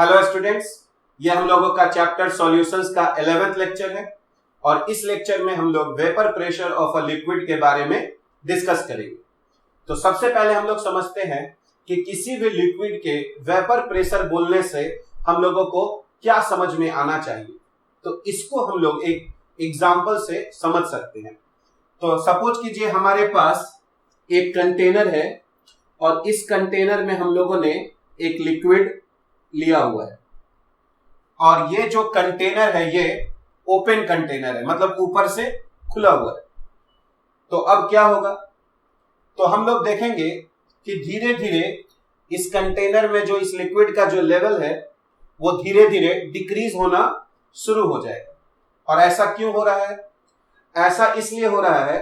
Hello students, ये हम लोगों का चैप्टर सॉल्यूशंस का 11th लेक्चर है और इस लेक्चर में हम लोग vapour pressure of a liquid के बारे में डिस्कस करेंगे। तो सबसे पहले हम लोग समझते हैं कि किसी भी लिक्विड के वेपर प्रेशर बोलने से हम लोगों को क्या समझ में आना चाहिए। तो इसको हम लोग एक एग्जाम्पल से समझ सकते हैं। तो सपोज कीजिए हमारे पास एक कंटेनर है और इस कंटेनर में हम लोगों ने एक लिक्विड लिया हुआ है और ये जो कंटेनर है ये ओपन कंटेनर है, मतलब ऊपर से खुला हुआ है। तो अब क्या होगा, तो हम लोग देखेंगे कि धीरे धीरे इस कंटेनर में जो इस लिक्विड का जो लेवल है वो धीरे धीरे डिक्रीज होना शुरू हो जाएगा। और ऐसा क्यों हो रहा है? ऐसा इसलिए हो रहा है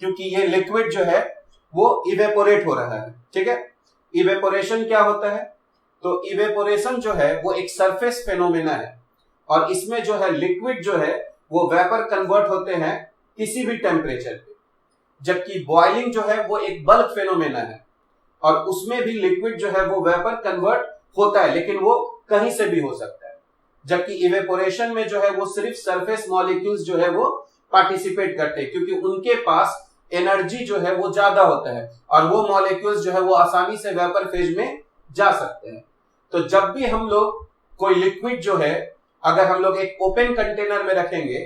क्योंकि ये लिक्विड जो है वो इवेपोरेट हो रहा है। ठीक है, इवेपोरेशन क्या होता है? तो इवेपोरेशन जो है वो एक सरफेस फेनोमेना है और इसमें जो है लिक्विड जो है वो वेपर कन्वर्ट होते हैं किसी भी टेम्परेचर पे, जबकि बॉइलिंग जो है वो एक बल्क फेनोमेना है और उसमें भी लिक्विड जो है वो वेपर कन्वर्ट होता है, लेकिन वो कहीं से भी हो सकता है। जबकि इवेपोरेशन में जो है वो सिर्फ सरफेस मॉलिक्यूल्स जो है वो पार्टिसिपेट करते हैं, क्योंकि उनके पास एनर्जी जो है वो ज्यादा होता है और वो मॉलिक्यूल्स जो है वो आसानी से वेपर फेज में जा सकते हैं। तो जब भी हम लोग कोई लिक्विड जो है अगर हम लोग एक ओपन कंटेनर में रखेंगे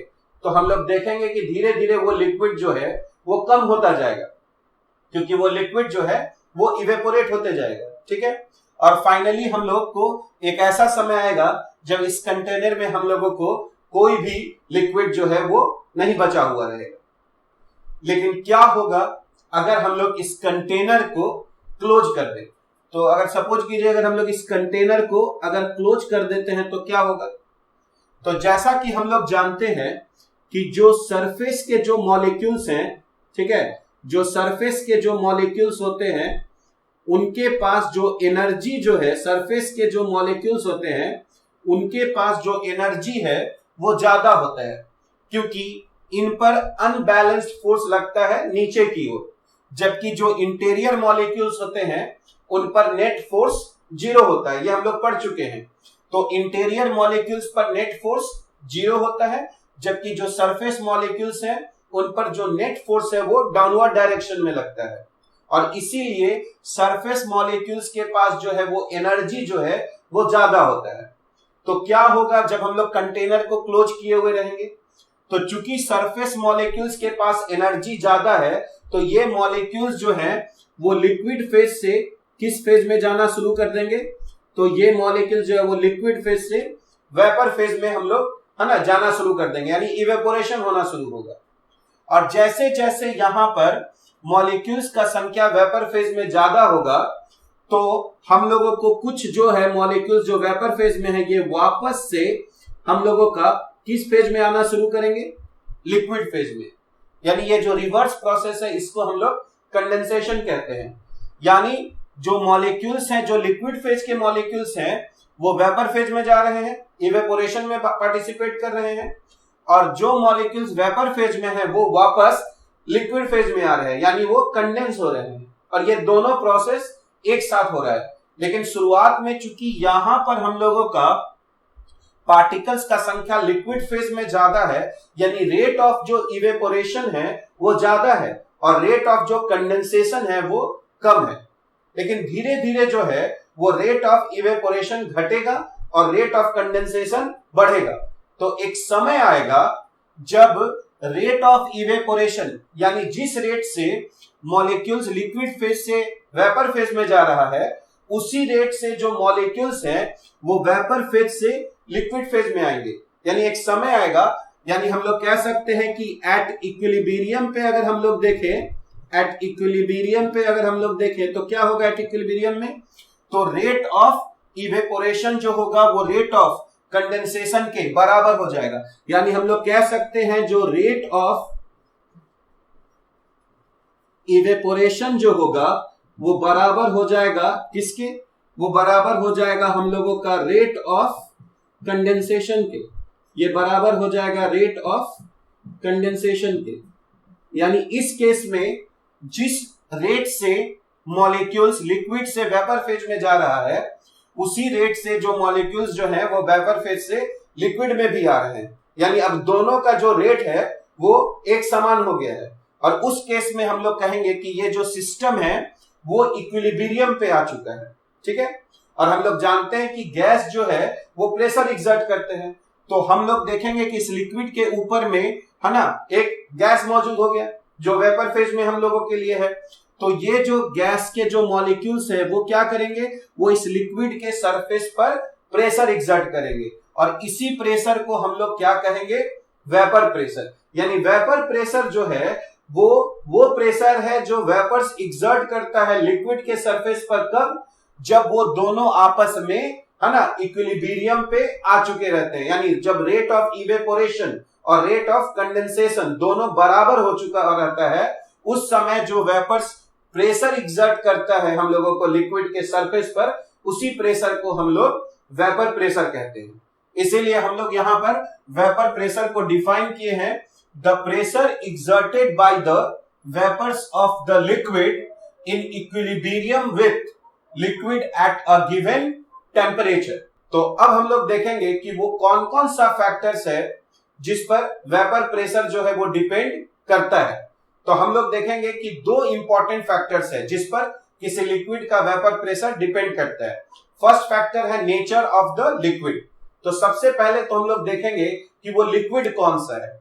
तो हम लोग देखेंगे कि धीरे धीरे वो लिक्विड जो है वो कम होता जाएगा, क्योंकि वो लिक्विड जो है वो इवेपोरेट होते जाएगा। ठीक है, और फाइनली हम लोग को एक ऐसा समय आएगा जब इस कंटेनर में हम लोगों को कोई भी लिक्विड जो है वो नहीं बचा हुआ रहेगा। लेकिन क्या होगा अगर हम लोग इस कंटेनर को क्लोज कर दें? तो अगर सपोज कीजिए अगर हम लोग इस कंटेनर को अगर क्लोज कर देते हैं तो क्या होगा? तो जैसा कि हम लोग जानते हैं कि जो सरफेस के जो मॉलिक्यूल्स हैं, ठीक है, जो सरफेस के जो मॉलिक्यूल्स होते हैं उनके पास जो एनर्जी जो है, सरफेस के जो मॉलिक्यूल्स होते हैं उनके पास जो एनर्जी है वो ज्यादा होता है, क्योंकि इन पर अनबैलेंस्ड फोर्स लगता है नीचे की ओर, जबकि जो इंटीरियर मॉलिक्यूल्स होते हैं उन पर नेट फोर्स 0 होता है। ये हम लोग पढ़ चुके हैं। तो इंटीरियर मॉलिक्यूल्स पर नेट फोर्स 0 होता है, जबकि जो सरफेस मॉलिक्यूल्स हैं उन पर जो नेट फोर्स है वो डाउनवर्ड डायरेक्शन में लगता है और इसीलिए सरफेस मॉलिक्यूल्स के पास जो है वो एनर्जी जो है वो ज्यादा होता है। तो क्या होगा जब हम लोग कंटेनर को क्लोज किए हुए रहेंगे? तो चूंकि सरफेस मॉलिक्यूल्स के पास एनर्जी ज्यादा है तो ये मॉलिक्यूल्स जो है वो लिक्विड फेज से किस फेज में जाना शुरू कर देंगे? तो ये मॉलिक्यूल जो है वो लिक्विड फेज से वेपर फेज में हम लोग है ना जाना शुरू कर देंगे, यानी इवेपोरेशन होना शुरू होगा। और जैसे जैसे यहां पर मॉलिक्यूल्स का संख्या वेपर फेज में ज्यादा होगा तो हम लोगों को कुछ जो है मॉलिक्यूल्स जो वेपर फेज में है ये वापस से हम लोगों का किस फेज में आना शुरू करेंगे? लिक्विड फेज में। यानी ये जो रिवर्स प्रोसेस है इसको हम लोग कंडेंसेशन कहते हैं। यानी जो मॉलिक्यूल्स हैं, जो लिक्विड फेज के मॉलिक्यूल्स हैं वो वेपर फेज में जा रहे हैं, इवेपोरेशन में पार्टिसिपेट कर रहे हैं, और जो मॉलिक्यूल्स वेपर फेज में है वो वापस लिक्विड फेज में आ रहे हैं, यानी वो कंडेंस हो रहे हैं। और ये दोनों प्रोसेस एक साथ हो रहा है। लेकिन शुरुआत में चूंकि यहां पर हम लोगों का पार्टिकल्स का संख्या लिक्विड फेज में ज्यादा है, यानी रेट ऑफ जो इवेपोरेशन है वो ज्यादा है और रेट ऑफ जो कंडेंसेशन है वो कम है। लेकिन धीरे धीरे जो है वो रेट ऑफ इवेपोरेशन घटेगा और रेट ऑफ कंडेंसेशन बढ़ेगा। तो एक समय आएगा जब रेट ऑफ इवेपोरेशन, यानी जिस रेट से मॉलिक्यूल्स लिक्विड फेज से वेपर फेज में जा रहा है उसी रेट से जो मॉलिक्यूल्स हैं वो वेपर फेज से लिक्विड फेज में आएंगे। यानी एक समय आएगा, यानी हम लोग कह सकते हैं कि एट इक्विलिब्रियम पे अगर हम लोग देखें, एट इक्विलिब्रियम पे अगर हम लोग देखें तो क्या होगा एट इक्विलिब्रियम में? तो रेट ऑफ इवेपोरेशन जो होगा वो रेट ऑफ कंडेंसेशन के बराबर हो जाएगा। यानी हम लोग कह सकते हैं जो रेट ऑफ इवेपोरेशन जो होगा वो बराबर हो जाएगा किसके? वो बराबर हो जाएगा हम लोगों का रेट ऑफ कंडेंसेशन के। ये बराबर हो जाएगा रेट ऑफ कंडेंसेशन के। यानी इस केस में जिस रेट से मॉलिक्यूल्स लिक्विड से वेपर फेज में जा रहा है उसी रेट से जो मॉलिक्यूल्स जो है वो वेपर फेज से लिक्विड में भी आ रहे हैं, यानी अब दोनों का जो रेट है वो एक समान हो गया है। और उस केस में हम लोग कहेंगे कि ये जो सिस्टम है वो इक्विलिब्रियम पे आ चुका है, ठीक है। और हम लोग जानते हैं कि गैस जो है वो प्रेशर एक्सर्ट करते हैं, तो हम लोग देखेंगे कि इस लिक्विड के ऊपर में है ना एक गैस मौजूद हो गया जो वेपर फेज में हम लोगों के लिए है। तो ये जो गैस के जो मॉलिक्यूल्स है वो क्या करेंगे, वो इस लिक्विड के सरफेस पर प्रेशर एक्सर्ट करेंगे, और इसी प्रेशर को हम लोग क्या कहेंगे, वेपर प्रेशर। यानी वेपर प्रेशर जो है वो प्रेशर है जो वेपर्स एक्सर्ट करता है लिक्विड के सरफेस पर, कब, जब वो दोनों आपस में है ना इक्विलिब्रियम पे आ चुके रहते हैं, यानी जब रेट ऑफ इवेपोरेशन और रेट ऑफ कंडेंसेशन दोनों बराबर हो चुका रहता है, उस समय जो वेपर्स प्रेशर एक्सर्ट करता है हम लोगों को लिक्विड के सरफेस पर, उसी प्रेशर को हम लोग वेपर प्रेशर कहते हैं। इसीलिए हम लोग यहां पर वेपर प्रेशर को डिफाइन किए हैं, the pressure exerted by the vapours of the liquid in equilibrium with liquid at a given temperature. तो अब हम लोग देखेंगे कि वो कौन कौन सा फैक्टर्स है जिस पर वेपर प्रेशर जो है वो डिपेंड करता है। तो हम लोग देखेंगे कि दो इंपॉर्टेंट फैक्टर्स है जिस पर किसी लिक्विड का वेपर प्रेशर डिपेंड करता है। फर्स्ट फैक्टर है नेचर ऑफ द लिक्विड। तो सबसे पहले तो हम लोग देखेंगे कि वो लिक्विड कौन सा है,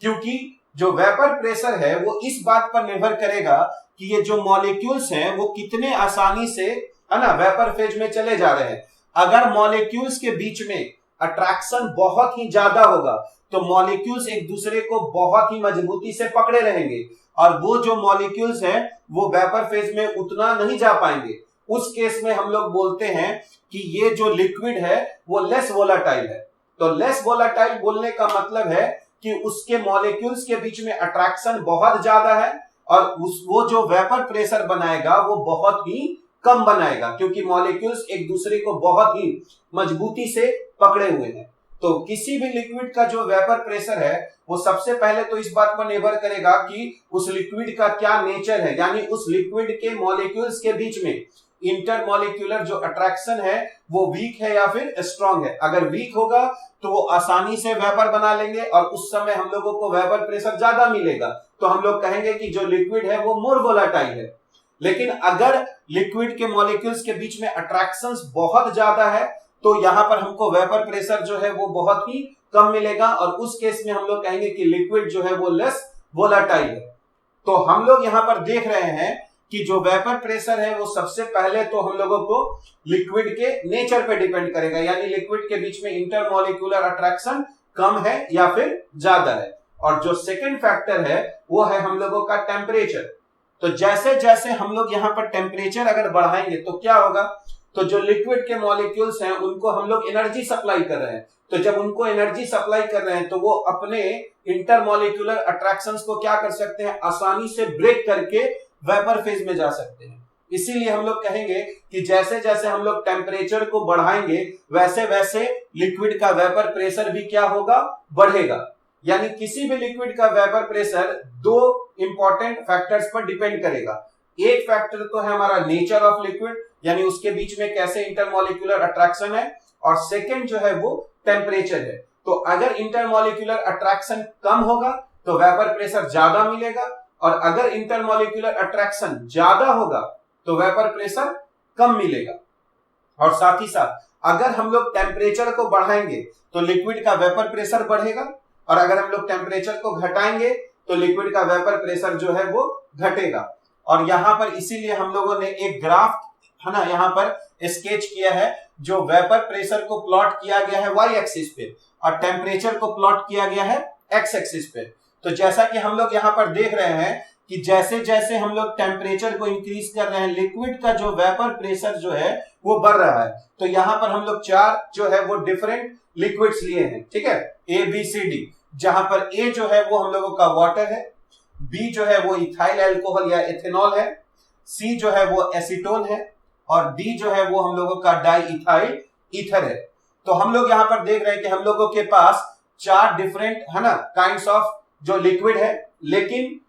क्योंकि जो वेपर प्रेशर है वो इस बात पर निर्भर करेगा कि ये जो मॉलिक्यूल्स हैं वो कितने आसानी से है ना वेपर फेज में चले जा रहे हैं। अगर मॉलिक्यूल्स के बीच में अट्रैक्शन बहुत ही ज्यादा होगा तो मॉलिक्यूल्स एक दूसरे को बहुत ही मजबूती से पकड़े रहेंगे, और वो जो मॉलिक्यूल्स हैं वो वेपर फेज में उतना नहीं जा पाएंगे। उस केस में हम लोग बोलते हैं कि ये जो लिक्विड है वो लेस वोलाटाइल है। तो लेस वोलाटाइल बोलने का मतलब है कि उसके मॉलिक्यूल्स के बीच में अट्रैक्शन बहुत ज्यादा है, और वो जो वेपर प्रेशर बनाएगा वो बहुत ही कम बनाएगा, क्योंकि मॉलिक्यूल्स एक दूसरे को बहुत ही मजबूती से पकड़े हुए हैं। तो किसी भी लिक्विड का जो वेपर प्रेशर है वो सबसे पहले तो इस बात पर निर्भर करेगा कि उस लिक्विड का क्या नेचर है, यानी उस लिक्विड के मॉलिक्यूल्स के बीच में इंटरमॉलिक्यूलर जो अट्रैक्शन है वो वीक है या फिर स्ट्रांग है। अगर वीक होगा तो वो आसानी से वेपर बना लेंगे और उस समय हम लोगों को वेपर प्रेशर ज्यादा मिलेगा, तो हम लोग कहेंगे कि जो लिक्विड है वो मोर वोलाटाइल है। लेकिन अगर लिक्विड के मॉलिक्यूल्स के बीच में अट्रैक्शंस बहुत ज्यादा है तो यहां पर हमको वेपर प्रेशर जो है वो बहुत ही कम मिलेगा, और उस केस में हम लोग कहेंगे कि लिक्विड जो है वो लेस वोलाटाइल है। तो हम लोग यहां पर देख रहे हैं कि जो वेपर प्रेशर है वो सबसे पहले तो हम लोगों को लिक्विड के नेचर पे डिपेंड करेगा, यानी लिक्विड के बीच में इंटरमॉलिक्यूलर अट्रैक्शन कम है या फिर ज्यादा है। और जो सेकंड फैक्टर है वो है हम लोगों का टेम्परेचर। तो जैसे जैसे हम लोग यहाँ पर टेम्परेचर अगर बढ़ाएंगे तो क्या होगा, तो जो लिक्विड के मॉलिक्यूल्स हैं उनको हम लोग एनर्जी सप्लाई कर रहे हैं, तो जब उनको एनर्जी सप्लाई कर रहे हैं तो वो अपने इंटरमॉलिक्यूलर अट्रैक्शंस को क्या कर सकते हैं, आसानी से ब्रेक करके वेपर फेज में जा सकते हैं। इसीलिए हम लोग कहेंगे कि जैसे जैसे हम लोग टेम्परेचर को बढ़ाएंगे वैसे वैसे लिक्विड का वेपर प्रेशर भी क्या होगा, बढ़ेगा। यानी किसी भी लिक्विड का वेपर प्रेशर दो इंपॉर्टेंट फैक्टर्स पर डिपेंड करेगा। एक फैक्टर तो है हमारा नेचर ऑफ लिक्विड, यानी उसके बीच में कैसे इंटरमॉलिक्यूलर अट्रैक्शन है, और सेकंड जो है वो टेम्परेचर है। तो अगर इंटरमॉलिक्यूलर अट्रैक्शन कम होगा तो वेपर प्रेशर ज्यादा मिलेगा, और अगर इंटरमॉलिक्यूलर अट्रैक्शन ज्यादा होगा तो वेपर प्रेशर कम मिलेगा। और साथ ही साथ अगर हम लोग टेम्परेचर को बढ़ाएंगे तो लिक्विड का वेपर प्रेशर बढ़ेगा, और अगर हम लोग टेम्परेचर को घटाएंगे तो लिक्विड का वेपर प्रेशर जो है वो घटेगा। और यहाँ पर इसीलिए हम लोगों ने एक ग्राफ है ना यहाँ पर स्केच किया है, जो वेपर प्रेशर को प्लॉट किया गया है वाई एक्सिस पे और टेम्परेचर को प्लॉट किया गया है एक्स एक्सिस पे। तो जैसा कि हम लोग यहाँ पर देख रहे हैं कि जैसे जैसे हम लोग टेम्परेचर को इंक्रीज कर रहे हैं लिक्विड का जो वेपर प्रेशर जो है वो बढ़ रहा है। तो यहाँ पर हम लोग चार जो है वो डिफरेंट लिक्विड्स लिए हैं, ठीक है, ए बी सी डी, जहां पर ए जो है वो हम लोगों का वाटर है, बी जो है वो इथाइल अल्कोहल या एथेनॉल है, सी जो है वो एसीटोन है, और डी जो है वो हम लोगों का डाई इथाइल ईथर है। तो हम लोग यहाँ पर देख रहे हैं कि हम लोगों के पास चार डिफरेंट है ना काइंड्स ऑफ जो लिक्विड है, लेकिन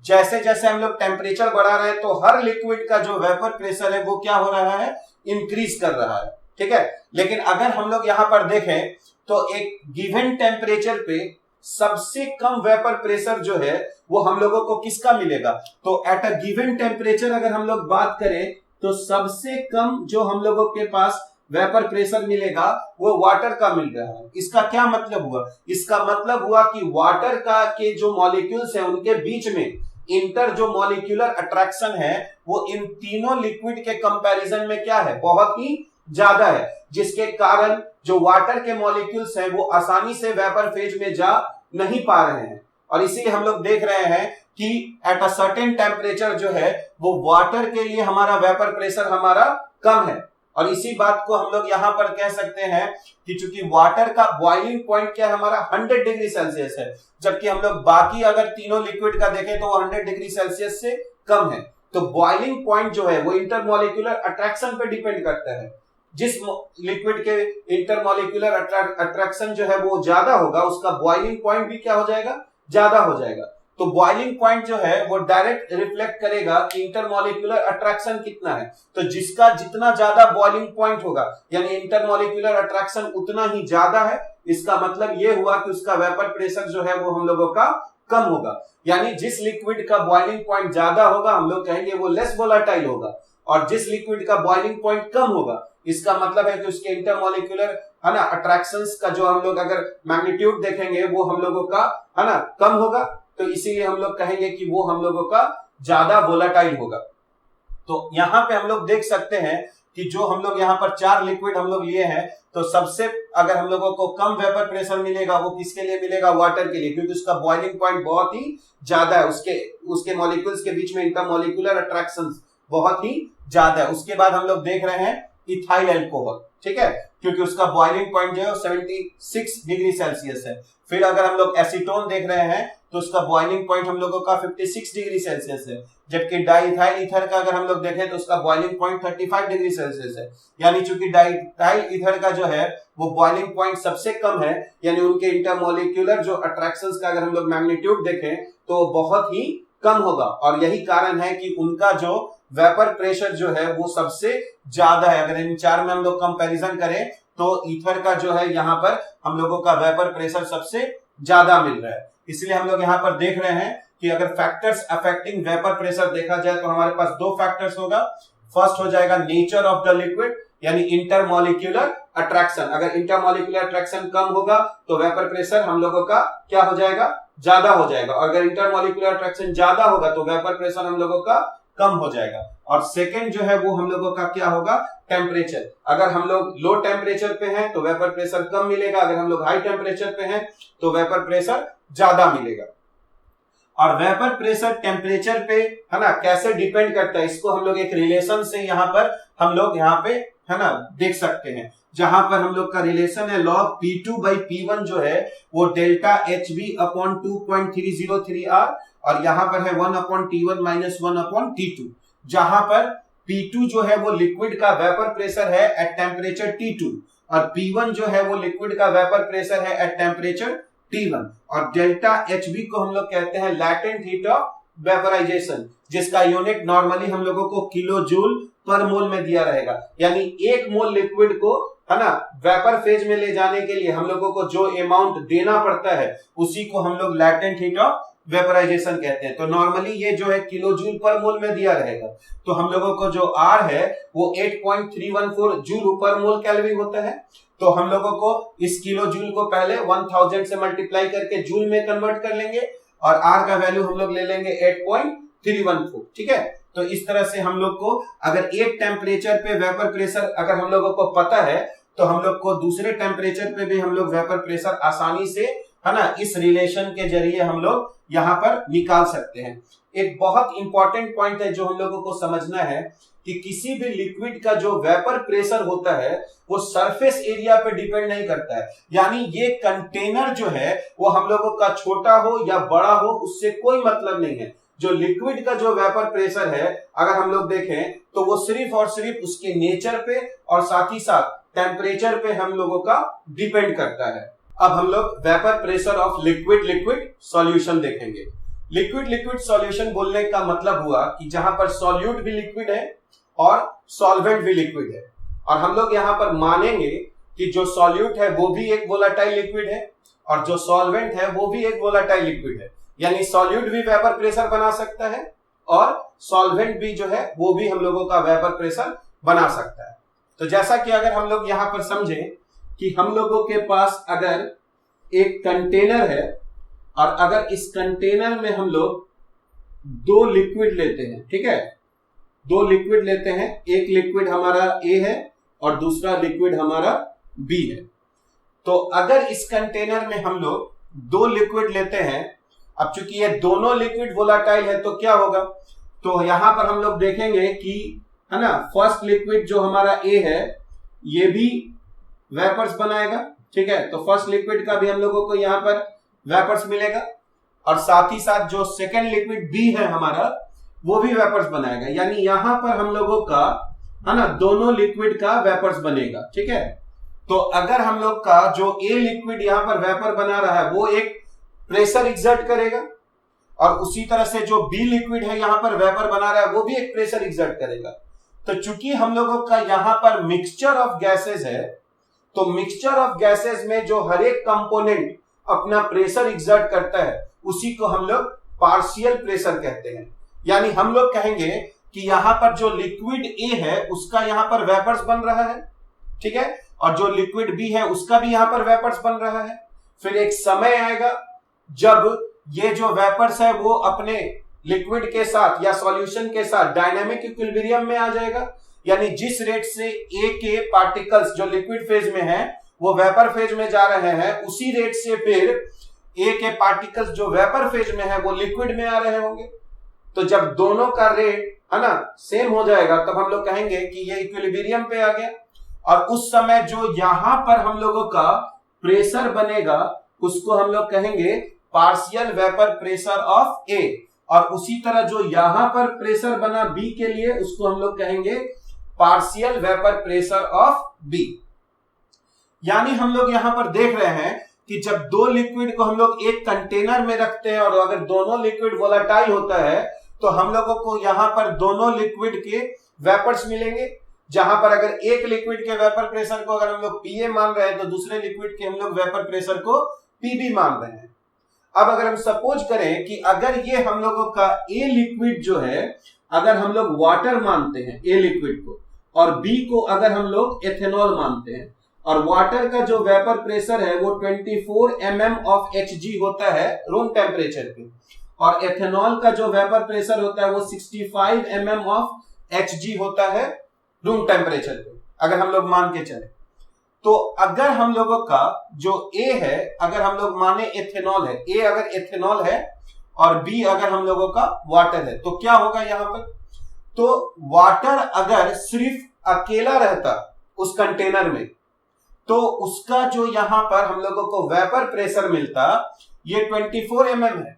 जैसे जैसे हम लोग टेम्परेचर बढ़ा रहे हैं तो हर लिक्विड का जो वेपर प्रेशर है वो क्या हो रहा है, इंक्रीज कर रहा है। ठीक है। लेकिन अगर हम लोग यहां पर देखें तो एक गिवन टेम्परेचर पे सबसे कम वेपर प्रेशर जो है वो हम लोगों को किसका मिलेगा, तो एट अ गिवन टेम्परेचर अगर हम लोग बात करें तो सबसे कम जो हम लोगों के पास वेपर प्रेशर मिलेगा वो वाटर का मिल रहा है। इसका क्या मतलब हुआ, इसका मतलब हुआ कि वाटर का के जो मॉलिक्यूल्स है उनके बीच में इंटर जो मॉलिक्यूलर अट्रैक्शन है वो इन तीनों लिक्विड के कंपैरिजन में क्या है, बहुत ही ज्यादा है, जिसके कारण जो वाटर के मॉलिक्यूल्स हैं वो आसानी से वेपर फेज में जा नहीं पा रहे हैं। और इसीलिए हम लोग देख रहे हैं कि एट अ सर्टेन टेम्परेचर जो है वो वाटर के लिए हमारा वेपर प्रेशर हमारा कम है। और इसी बात को हम लोग यहां पर कह सकते हैं कि चूंकि वाटर का बॉइलिंग पॉइंट क्या है हमारा 100 डिग्री सेल्सियस है, जबकि हम लोग बाकी अगर तीनों लिक्विड का देखें तो वो 100 डिग्री सेल्सियस से कम है। तो बॉइलिंग पॉइंट जो है वो इंटरमॉलिक्यूलर अट्रैक्शन पे डिपेंड करता है। जिस लिक्विड के इंटरमॉलिक्यूलर अट्रैक्शन जो है वो ज्यादा होगा उसका बॉइलिंग पॉइंट भी क्या हो जाएगा, ज्यादा हो जाएगा। तो बॉइलिंग पॉइंट जो है वो डायरेक्ट रिफ्लेक्ट करेगा कि इंटरमॉलिक्यूलर अट्रैक्शन कितना है। तो जिसका जितना ज्यादा बॉइलिंग पॉइंट होगा यानी इंटरमॉलिक्यूलर अट्रैक्शन उतना ही ज्यादा है, इसका मतलब ये हुआ कि उसका वेपर प्रेशर जो है वो हम लोगों का कम होगा। यानी जिस लिक्विड का बॉइलिंग पॉइंट ज्यादा होगा हम लोग कहेंगे वो लेस वोलेटाइल होगा, और जिस लिक्विड का बॉइलिंग पॉइंट कम होगा इसका मतलब है कि उसके इंटरमॉलिक्यूलर है ना अट्रैक्शंस का जो हम लोग अगर मैग्नीट्यूड देखेंगे वो हम लोगों का है ना कम होगा। तो इसीलिए हम लोग कहेंगे कि वो हम लोगों का ज्यादा वोलेटाइल होगा। तो यहां पे हम लोग देख सकते हैं कि जो हम लोग यहाँ पर 4 लिक्विड हम लोग लिए हैं तो सबसे अगर हम लोगों को कम वेपर प्रेशर मिलेगा वो किसके लिए मिलेगा, वाटर के लिए, क्योंकि उसका बॉइलिंग पॉइंट बहुत ही ज्यादा है, उसके मॉलिक्यूल्स के बीच में इंटरमॉलिक्यूलर अट्रैक्शंस बहुत ही ज्यादा है। उसके बाद हम लोग देख रहे हैं इथाइल अल्कोहल, ठीक है, क्योंकि उसका बॉइलिंग पॉइंट जो है 76 डिग्री सेल्सियस है। फिर अगर हम लोग एसीटोन देख रहे हैं तो उसका बॉइलिंग पॉइंट हम लोगों का 56 डिग्री सेल्सियस है, जबकि डाइइथाइल ईथर का अगर हम लोग देखें तो उसका बॉइलिंग पॉइंट 35 डिग्री सेल्सियस है। यानी चूंकि डाइइथाइल ईथर का जो है वो बॉइलिंग पॉइंट सबसे कम है, यानी उनके इंटरमॉलिक्यूलर जो अट्रैक्शंस का अगर हम लोग मैग्नीट्यूड देखें तो बहुत ही कम होगा। और यही कारण है कि उनका जो वेपर प्रेशर जो है वो सबसे ज्यादा है। अगर इन 4 में हम लोग कंपैरिजन करें तो ईथर का जो है यहाँ पर हम लोगों का वेपर प्रेशर सबसे ज्यादा मिल रहा है। इसलिए हम लोग यहाँ पर देख रहे हैं कि अगर फैक्टर्स अफेक्टिंग वेपर प्रेशर देखा जाए तो हमारे पास 2 फैक्टर्स होगा। फर्स्ट हो जाएगा नेचर ऑफ द लिक्विड यानी इंटरमॉलिक्यूलर अट्रैक्शन। अगर इंटरमॉलिक्यूलर अट्रैक्शन कम होगा तो वेपर प्रेशर हम लोगों का क्या हो जाएगा, ज्यादा हो जाएगा, और अगर इंटरमॉलिक्यूलर अट्रैक्शन ज्यादा होगा तो वेपर प्रेशर हम लोगों का कम हो जाएगा। और सेकंड जो है वो हम लोगों का क्या होगा, टेम्परेचर। अगर हम लोग लो टेम्परेचर पे हैं तो वेपर प्रेशर कम मिलेगा, अगर हम लोग हाई टेम्परेचर पे हैं तो वेपर प्रेशर ज्यादा मिलेगा। और वेपर प्रेशर टेम्परेचर पे है ना कैसे डिपेंड करता है, इसको हम लोग एक रिलेशन से यहाँ पर हम लोग यहाँ पे है ना देख सकते हैं, जहां पर हम लोग का रिलेशन है log P2 by P1 जो है वो डेल्टा HB अपॉन 2.303 R, और यहाँ पर है 1 upon T1 minus 1 upon T2, जहां पर P2 जो है वो लिक्विड का वेपर प्रेशर है एट टेम्परेचर T2 और P1 जो है वो लिक्विड का वेपर प्रेशर है एट टेम्परेचर T1, और डेल्टा HB को हम लोग कहते हैं लैटेंट हीट ऑफ वेपराइजेशन, जिसका यूनिट नॉर्मली हम लोगों को किलो जूल पर मोल में दिया रहेगा। यानी 1 मोल लिक्विड को है ना वेपर फेज में ले जाने के लिए हम लोगों को जो अमाउंट देना पड़ता है उसी को हम लोग लैटेंट हीट ऑफ वेपराइजेशन कहते हैं। तो नॉर्मली ये जो है किलो जूल पर मोल में दिया रहेगा, तो हम लोगों को जो R है वो 8.314 जूल पर मोल केल्विन होता है। तो हम लोगों को इस किलो जूल को पहले 1000 से मल्टीप्लाई करके जूल में कन्वर्ट कर लेंगे और R का वैल्यू हम लोग ले लेंगे 8.314, ठीक है। तो इस तरह से हम लोग को अगर एक टेम्परेचर पे वेपर प्रेशर अगर हम लोगों को पता है तो हम लोग को दूसरे टेम्परेचर पे भी हम लोग वेपर प्रेशर आसानी से है ना इस रिलेशन के जरिए हम लोग यहाँ पर निकाल सकते हैं। एक बहुत इंपॉर्टेंट पॉइंट है जो हम लोगों को समझना है कि किसी भी लिक्विड का जो वेपर प्रेशर होता है वो सरफेस एरिया पे डिपेंड नहीं करता है। यानी ये कंटेनर जो है वो हम लोगों का छोटा हो या बड़ा हो उससे कोई मतलब नहीं है। जो लिक्विड का जो वेपर प्रेशर है अगर हम लोग देखें तो वो सिर्फ और सिर्फ उसके नेचर पे और साथ ही साथ टेम्परेचर पे हम लोगों का डिपेंड करता है। अब हम लोग vapour pressure of liquid liquid solution देखेंगे। लिक्विड लिक्विड सॉल्यूशन बोलने का मतलब हुआ कि जहां पर सॉल्यूट भी लिक्विड है और सॉल्वेंट भी लिक्विड है। और हम लोग यहां पर मानेंगे कि जो सॉल्यूट है वो भी एक वोलेटाइल लिक्विड है और जो सॉल्वेंट है वो भी एक वोलेटाइल लिक्विड है, यानी सॉल्यूट भी वेपर प्रेशर बना सकता है और सॉल्वेंट भी जो है वो भी हम लोगों का वेपर प्रेशर बना सकता है। तो जैसा कि अगर हम लोग यहां पर समझें कि हम लोगों के पास अगर एक कंटेनर है और अगर इस कंटेनर में हम लोग दो लिक्विड लेते हैं, ठीक है, दो लिक्विड लेते हैं, एक लिक्विड हमारा ए है और दूसरा लिक्विड हमारा बी है। तो अगर इस कंटेनर में हम लोग दो लिक्विड लेते हैं, अब चूंकि ये दोनों लिक्विड वोलेटाइल है तो क्या होगा, तो यहां पर हम लोग देखेंगे कि है ना, फर्स्ट लिक्विड जो हमारा ए है ये भी वेपर्स बनाएगा, ठीक है, तो फर्स्ट लिक्विड का भी हम लोगों को यहां पर वेपर्स मिलेगा और साथ ही साथ जो सेकेंड लिक्विड बी है हमारा वो भी वेपर्स बनाएगा, यानी यहां पर हम लोगों का है ना दोनों लिक्विड का वेपर्स बनेगा, ठीक है। तो अगर हम लोग का जो ए लिक्विड यहां पर वेपर बना रहा है वो एक प्रेशर एक्सर्ट करेगा और उसी तरह से जो बी लिक्विड है यहां पर वेपर बना रहा है वो भी एक प्रेशर एक्सर्ट करेगा। तो चूंकि हम लोगों का यहां पर मिक्सचर ऑफ गैसेस है, तो मिक्सचर ऑफ गैसेस में जो हर एक कंपोनेंट अपना प्रेशर एक्सर्ट करता है उसी को हम लोग पार्शियल प्रेशर कहते हैं। यानी हम लोग कहेंगे कि यहां पर जो लिक्विड ए है उसका यहां पर वेपर्स बन रहा है, ठीक है, और जो लिक्विड बी है उसका भी यहां पर वेपर्स बन रहा है। फिर एक समय आएगा जब ये जो वेपर्स है वो अपने लिक्विड के साथ या सॉल्यूशन के साथ डायनामिक इक्विलिब्रियम में आ जाएगा, यानी जिस रेट से ए के पार्टिकल्स जो लिक्विड फेज में है वो वेपर फेज में जा रहे हैं उसी रेट से फिर ए के पार्टिकल्स जो वेपर फेज में है वो लिक्विड में आ रहे होंगे। तो जब दोनों का रेट है ना सेम हो जाएगा तब हम लोग कहेंगे कि ये इक्विलिब्रियम पे आ गया और उस समय जो यहां पर हम लोगों का प्रेशर बनेगा उसको हम लोग कहेंगे partial vapour pressure of A, और उसी तरह जो यहां पर प्रेशर बना बी के लिए उसको हम लोग कहेंगे partial vapour pressure of B. यानी हम लोग यहां पर देख रहे हैं कि जब दो लिक्विड को हम लोग एक कंटेनर में रखते हैं और अगर दोनों लिक्विड वोलेटाइल होता है तो हम लोगों को यहां पर दोनों लिक्विड के वेपर्स मिलेंगे, जहां पर अगर एक लिक्विड के वेपर प्रेशर को अगर हम लोग पीए मान रहे हैं तो दूसरे लिक्विड के हम लोग वेपर प्रेशर को पीबी मान रहे हैं। अब अगर हम सपोज करें कि अगर ये हम लोगों का ए लिक्विड जो है अगर हम लोग वाटर मानते हैं ए लिक्विड को और बी को अगर हम लोग एथेनॉल मानते हैं और वाटर का जो वेपर प्रेशर है वो 24 mm ऑफ Hg होता है रूम टेम्परेचर पे और एथेनॉल का जो वेपर प्रेशर होता है वो 65 mm ऑफ Hg होता है रूम टेम्परेचर पे, अगर हम लोग मान के चले। तो अगर हम लोगों का जो ए है अगर हम लोग माने एथेनॉल है, ए अगर एथेनॉल है और बी अगर हम लोगों का वाटर है, तो क्या होगा यहां पर, तो वाटर अगर सिर्फ अकेला रहता उस कंटेनर में तो उसका जो यहां पर हम लोगों को वेपर प्रेशर मिलता ये 24 mm है,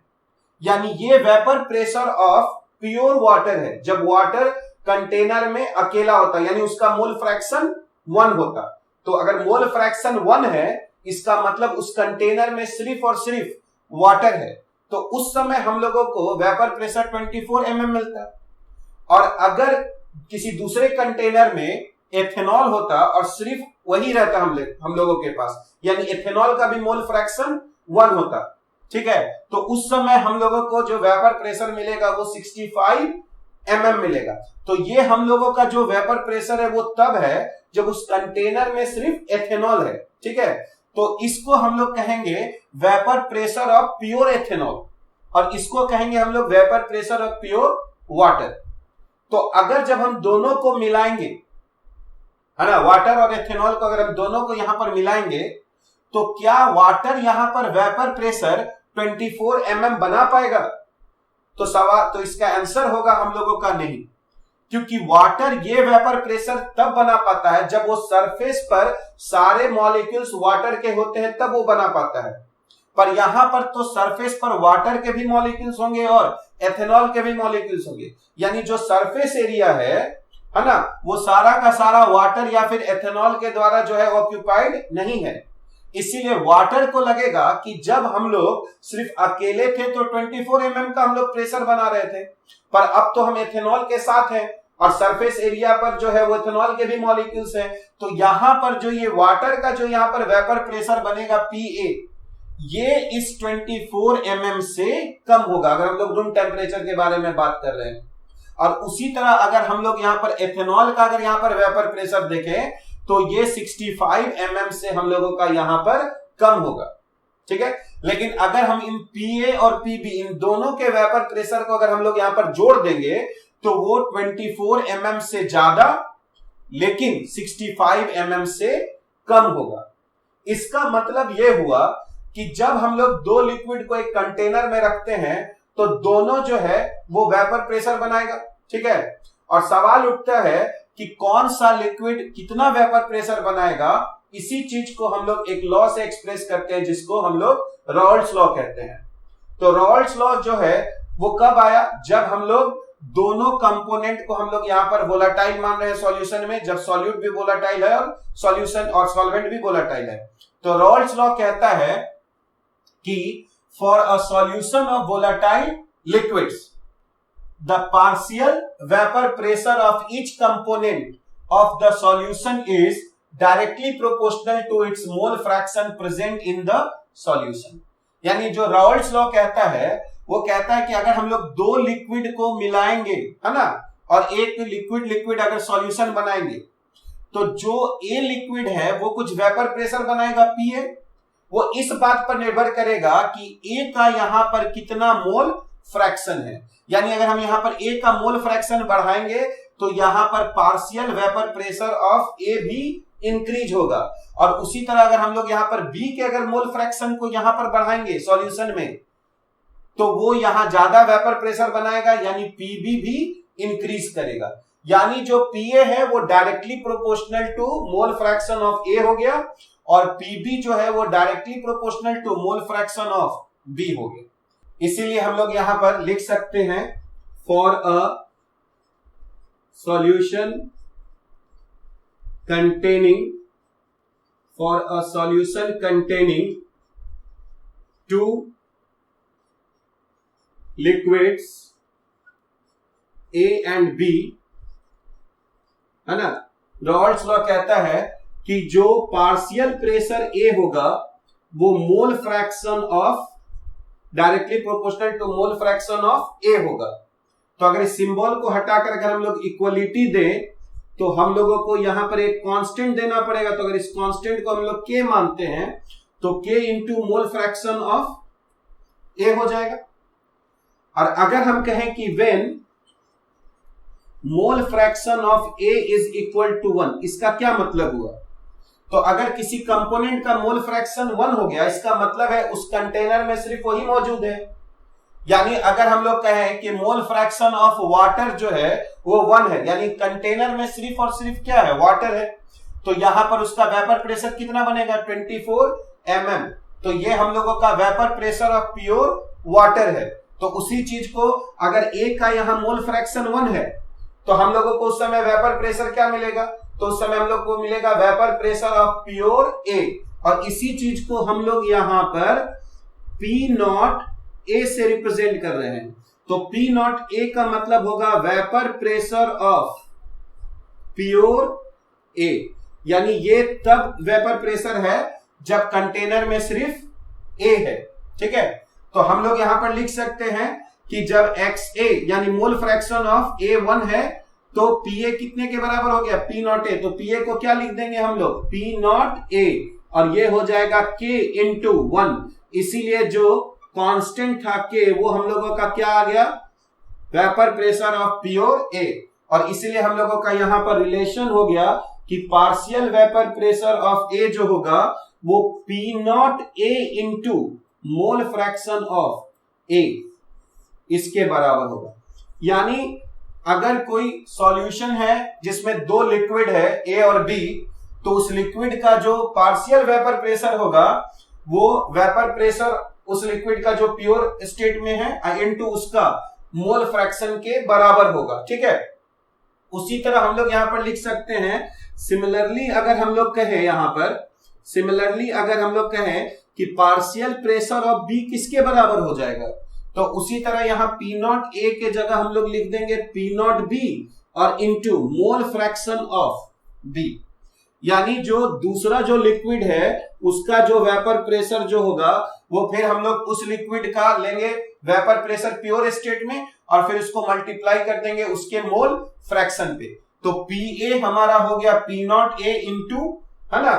यानी ये vapour pressure of pure water है जब वाटर कंटेनर में अकेला होता, यानी उसका मोल फ्रैक्शन 1 होता। तो अगर मोल फ्रैक्शन 1 है इसका मतलब उस कंटेनर में सिर्फ और सिर्फ वाटर है, तो उस समय हम लोगों को वेपर प्रेशर 24 mm मिलता। और अगर किसी दूसरे कंटेनर में एथेनॉल होता और सिर्फ वही रहता हम लोगों के पास, यानी एथेनॉल का भी मोल फ्रैक्शन 1 होता, ठीक है, तो उस समय हम लोगों को जो वेपर प्रेशर मिलेगा वो 65 mm मिलेगा। तो ये हम लोगों का जो वेपर प्रेशर है वो तब है जब उस कंटेनर में सिर्फ एथेनॉल है, ठीक है, तो इसको हम लोग कहेंगे vapour pressure of pure ethanol और इसको कहेंगे हम लोग vapour pressure of pure water. तो अगर जब हम दोनों को मिलाएंगे है ना, वाटर और एथेनॉल को अगर हम दोनों को यहां पर मिलाएंगे तो क्या वाटर यहां पर वेपर प्रेशर 24 mm बना पाएगा, तो सवाल तो इसका आंसर होगा हम लोगों का नहीं, क्योंकि वाटर ये वेपर प्रेशर तब बना पाता है जब वो सरफेस पर सारे मॉलिक्यूल्स वाटर के होते हैं तब वो बना पाता है। पर यहां पर तो सरफेस पर वाटर के भी मॉलिक्यूल्स होंगे और एथेनॉल के भी मॉलिक्यूल्स होंगे, यानी जो सरफेस एरिया है ना, वो सारा का सारा वाटर या फिर एथेनॉल के द्वारा जो है ऑक्यूपाइड नहीं है। इसीलिए वाटर को लगेगा कि जब हम लोग सिर्फ अकेले थे तो 24 mm का हम लोग प्रेशर बना रहे थे, पर अब तो हम एथेनॉल के साथ हैं और सरफेस एरिया पर जो है वो इथेनॉल के भी मॉलिक्यूल्स हैं। तो यहां पर जो ये वाटर का जो यहां पर वेपर प्रेशर बनेगा PA, ये इस 24 mm से कम होगा अगर हम लोग रूम टेम्परेचर के बारे में बात कर रहे हैं। और उसी तरह अगर हम लोग यहां पर एथेनॉल का अगर यहां पर वेपर प्रेशर देखें तो ये 65 mm से हम लोगों का यहां पर कम होगा, ठीक है। लेकिन अगर हम इन PA और PB इन दोनों के वेपर प्रेशर को अगर हम लोग यहां पर जोड़ देंगे तो वो 24 mm से ज्यादा लेकिन 65 mm से कम होगा। इसका मतलब यह हुआ कि जब हम लोग दो लिक्विड को एक कंटेनर में रखते हैं तो दोनों जो है वो वेपर प्रेशर बनाएगा, ठीक है। और सवाल उठता है कि कौन सा लिक्विड कितना वेपर प्रेशर बनाएगा। इसी चीज को हम लोग एक लॉ से एक्सप्रेस करते हैं जिसको हम लोग रॉल्स लॉ कहते हैं। तो रॉल्स लॉ जो है वो कब आया, जब हम लोग दोनों कंपोनेंट को हम लोग यहां पर वोलाटाइल मान रहे हैं सॉल्यूशन में, जब सॉल्यूट भी वोलाटाइल है और सॉल्यूशन और सॉल्वेंट भी वोलाटाइल है। तो रॉल्स लॉ कहता है कि for a solution of volatile liquids the partial vapour pressure of each component of the solution is directly proportional to its mole fraction present in the solution. यानी जो Rawls law कहता है वो कहता है कि अगर हम लोग दो लिक्विड को मिलाएंगे, है ना, और एक लिक्विड अगर सॉल्यूशन बनाएंगे तो जो ए लिक्विड है वो कुछ वेपर प्रेशर बनाएगा PA। वो इस बात पर निर्भर करेगा कि ए का यहां पर कितना मोल फ्रैक्शन है। यानी अगर हम यहां पर ए का मोल फ्रैक्शन बढ़ाएंगे तो यहां पर पार्शियल वेपर प्रेशर ऑफ ए भी इंक्रीज होगा। और उसी तरह अगर हम लोग यहां पर बी के अगर मोल फ्रैक्शन को यहां पर बढ़ाएंगे सॉल्यूशन में तो वो यहां ज्यादा वेपर प्रेशर बनाएगा, यानी PB भी इंक्रीज करेगा। यानी जो PA है वो directly proportional to mole fraction of A हो गया और PB जो है वो directly proportional to mole fraction of B हो गया। इसीलिए हम लोग यहां पर लिख सकते हैं for a solution containing two liquids A and B, है ना, रॉल्स लॉ कहता है कि जो पार्शियल प्रेशर A होगा वो mole fraction of directly proportional to mole fraction of A होगा। तो अगर इस सिंबल को हटाकर अगर हम लोग इक्वलिटी दें तो हम लोगों को यहां पर एक कांस्टेंट देना पड़ेगा। तो अगर इस कांस्टेंट को हम लोग K मानते हैं तो K into mole fraction of A हो जाएगा। और अगर हम कहें कि when mole fraction of A is equal to 1, इसका क्या मतलब हुआ। तो अगर किसी कंपोनेंट का मोल फ्रैक्शन 1 हो गया इसका मतलब है उस कंटेनर में सिर्फ वही मौजूद है। यानी अगर हम लोग कहें कि मोल फ्रैक्शन ऑफ वाटर जो है वो 1 है, यानी कंटेनर में सिर्फ और सिर्फ क्या है, वाटर है, तो यहां पर उसका वेपर प्रेशर कितना बनेगा, 24 mm। तो ये हम लोगों का vapour pressure of pure water है। तो उसी चीज को अगर A का यहां मोल फ्रैक्शन 1 है तो हम लोगों को उस समय वेपर प्रेशर क्या मिलेगा, तो उस समय हम लोग को मिलेगा vapour pressure of pure A। और इसी चीज को हम लोग यहां पर P0 A से रिप्रेजेंट कर रहे हैं। तो P0 A का मतलब होगा vapour pressure of pure A, यानी ये तब वेपर प्रेशर है जब कंटेनर में सिर्फ A है, ठीक है। तो हम लोग यहां पर लिख सकते हैं कि जब XA यानी मोल फ्रैक्शन ऑफ A 1 है तो PA कितने के बराबर हो गया, P0 A। तो PA को क्या लिख देंगे हम लोग, P0 A, और ये हो जाएगा K इंटू 1। इसीलिए जो कांस्टेंट था K वो हम लोगों का क्या आ गया, vapour pressure of pure A। और इसीलिए हम लोगों का यहां पर रिलेशन हो गया कि partial vapour pressure of A जो होगा वो P0 A into mole fraction of A इसके बराबर होगा। यानी अगर कोई सॉल्यूशन है जिसमें दो लिक्विड है A और B, तो उस लिक्विड का जो पार्शियल वेपर प्रेशर होगा वो वेपर प्रेशर उस लिक्विड का जो प्योर स्टेट में है इनटू उसका मोल फ्रैक्शन के बराबर होगा, ठीक है। उसी तरह हम लोग यहां पर लिख सकते हैं सिमिलरली अगर हम लोग कहें कि पार्शियल प्रेशर ऑफ B किसके बराबर हो जाएगा, तो उसी तरह यहां P0 A के जगह हम लोग लिख देंगे P0 B, और into mole fraction of B. यानी जो दूसरा जो लिक्विड है उसका जो वेपर प्रेशर जो होगा वो फिर हम लोग उस लिक्विड का लेंगे वेपर प्रेशर प्योर स्टेट में और फिर उसको मल्टीप्लाई कर देंगे उसके मोल फ्रैक्शन पे। तो पी हमारा हो गया पी नॉट ए इंटू, है ना,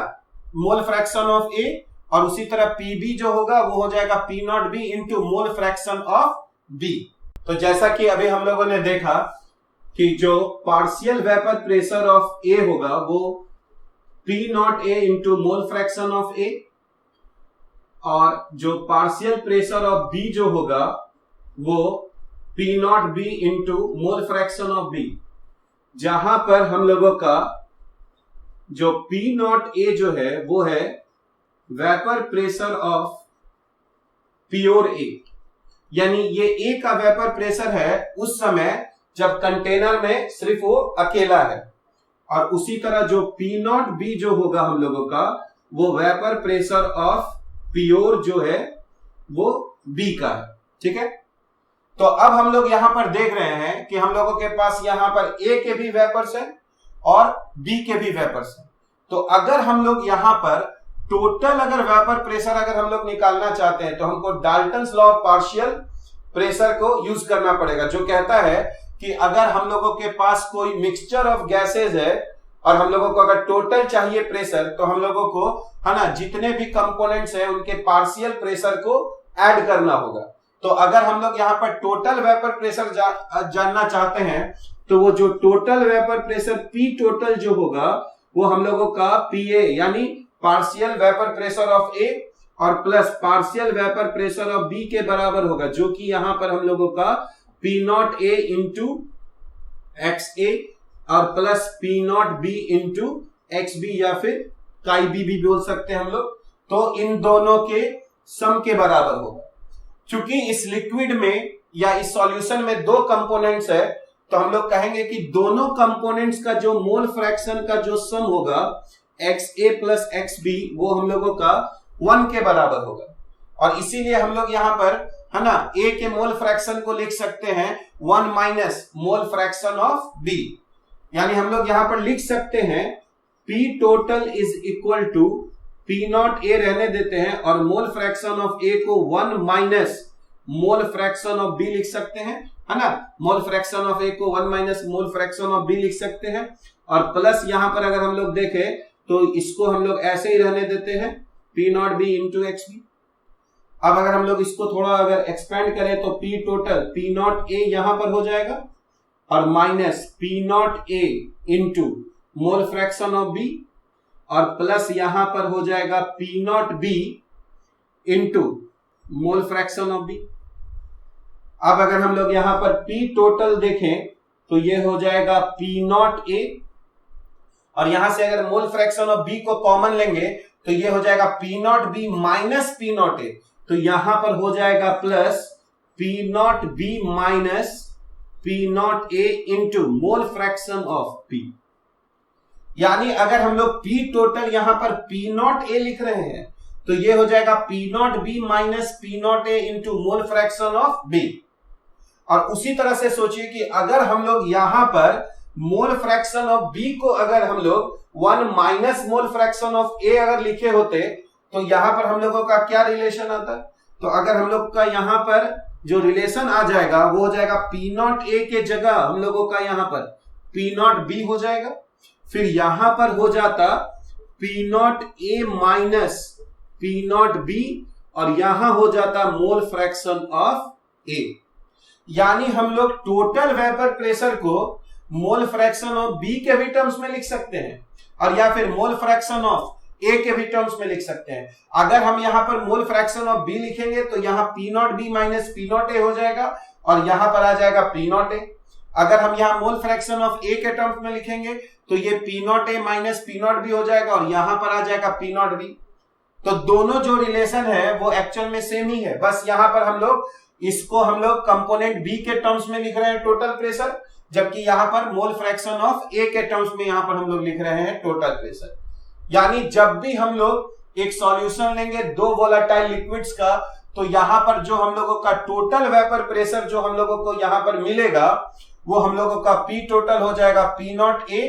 मोल फ्रैक्शन ऑफ ए, और उसी तरह पीबी जो होगा वो हो जाएगा P naught B into mole fraction of B. तो जैसा कि अभी हम लोगों ने देखा कि जो partial vapour pressure of A होगा वो P naught A into mole fraction of A, और जो पार्शियल प्रेशर ऑफ बी जो होगा वो P naught B into mole fraction of B, जहां पर हम लोगों का जो पी नॉट ए जो है वो है वेपर प्रेशर ऑफ प्योर ए। यानी ये ए का वेपर प्रेशर है उस समय जब कंटेनर में सिर्फ वो अकेला है, और उसी तरह जो पी नॉट बी जो होगा हम लोगों का वो वेपर प्रेशर ऑफ प्योर जो है वो बी का है। ठीक है, तो अब हम लोग यहां पर देख रहे हैं कि हम लोगों के पास यहां पर ए के भी वेपर्स है और बी के भी वेपर्स है। तो अगर हम लोग यहां पर टोटल अगर वेपर प्रेशर अगर हम लोग निकालना चाहते हैं तो हमको Dalton's law of partial pressure को यूज करना पड़ेगा, जो कहता है कि अगर हम लोगों के पास कोई मिक्सचर ऑफ गैसेज है और हम लोगों को अगर टोटल चाहिए प्रेशर तो हम लोगों को, है ना, जितने भी कंपोनेंट्स हैं उनके पार्शियल प्रेशर को ऐड करना होगा। तो अगर हम लोग यहाँ पर टोटल वेपर प्रेशर जानना चाहते हैं तो वो जो total vapour pressure P total जो होगा वो हम लोगों का पी ए यानी partial vapour pressure of A और plus partial vapour pressure of B के बराबर होगा, जो कि यहां पर हम लोगों का P naught A into X A और plus P naught B into X B या फिर काई बी भी बोल सकते हैं हम लोग। तो इन दोनों के सम के बराबर होगा। चूंकि इस लिक्विड में या इस सॉल्यूशन में दो कंपोनेंट्स है तो हम लोग कहेंगे कि दोनों कंपोनेंट्स का जो मोल फ्रैक्शन का जो सम होगा एक्स ए प्लस एक्स बी वो हम लोगों का 1 के बराबर होगा, और इसीलिए हम लोग यहां पर, है ना, ए के मोल फ्रैक्शन को लिख सकते हैं 1 minus mole fraction of B. यानी हम लोग यहां पर लिख सकते हैं P total is equal to P naught A रहने देते हैं और मोल फ्रैक्शन ऑफ ए को 1 minus mole fraction of B लिख सकते हैं, है ना। मोल फ्रैक्शन ऑफ ए को 1 minus mole fraction of B लिख सकते हैं, और प्लस यहां पर अगर हम लोग देखें तो इसको हम लोग ऐसे ही रहने देते हैं P naught B into X B. अब अगर हम लोग इसको थोड़ा अगर एक्सपेंड करें तो P total P naught A यहां पर हो जाएगा और minus P naught A into mole fraction of B और प्लस यहां पर हो जाएगा P naught B into mole fraction of B. अब अगर हम लोग यहां पर पी टोटल देखें तो ये हो जाएगा पी नॉट ए, और यहां से अगर मोल फ्रैक्शन ऑफ बी को कॉमन लेंगे तो ये हो जाएगा P naught B minus P naught ए, तो यहां पर हो जाएगा plus P naught B minus P naught A into mole fraction of P. यानी अगर हम लोग पी टोटल यहां पर पी नॉट ए लिख रहे हैं तो ये हो जाएगा P naught B minus P naught A into mole fraction of B. और उसी तरह से सोचिए कि अगर हम लोग यहां पर मोल फ्रैक्शन ऑफ बी को अगर हम लोग 1 माइनस मोल फ्रैक्शन ऑफ ए अगर लिखे होते तो यहां पर हम लोगों का क्या रिलेशन आता। तो अगर हम लोग का यहां पर जो रिलेशन आ जाएगा वो हो जाएगा पी नॉट ए के जगह हम लोगों का यहां पर पी नॉट बी हो जाएगा, फिर यहां पर हो जाता पी नॉट ए माइनस पी नॉट बी और यहां हो जाता मोल फ्रैक्शन ऑफ ए। यानी हम लोग टोटल वेपर प्रेशर को मोल फ्रैक्शन ऑफ बी के भी टर्म्स में लिख सकते हैं और या फिर मोल फ्रैक्शन ऑफ ए के भी टर्म्स में लिख सकते हैं। अगर हम यहां पर मोल फ्रैक्शन ऑफ बी लिखेंगे तो यहां P naught B minus P naught ए हो जाएगा और यहां पर आ जाएगा पी नॉट ए। अगर हम यहां मोल फ्रैक्शन ऑफ ए के टर्म्स में लिखेंगे तो ये पी नॉट ए माइनस पी नॉट बी हो जाएगा और यहां पर आ जाएगा पी नॉट बी। तो दोनों जो रिलेशन है वो एक्चुअल में सेम ही है, बस यहां पर हम लोग इसको हम लोग कंपोनेंट बी के टर्म्स में लिख रहे हैं टोटल प्रेशर, जबकि यहां पर मोल फ्रैक्शन ऑफ ए के टर्म्स में यहां पर हम लोग लिख रहे हैं टोटल प्रेशर। यानी जब भी हम लोग एक सॉल्यूशन लेंगे दो वोलेटाइल लिक्विड्स का तो यहां पर जो हम लोगों का टोटल वेपर प्रेशर जो हम लोगों को यहां पर मिलेगा वो हम लोगों का P टोटल हो जाएगा P नॉट ए,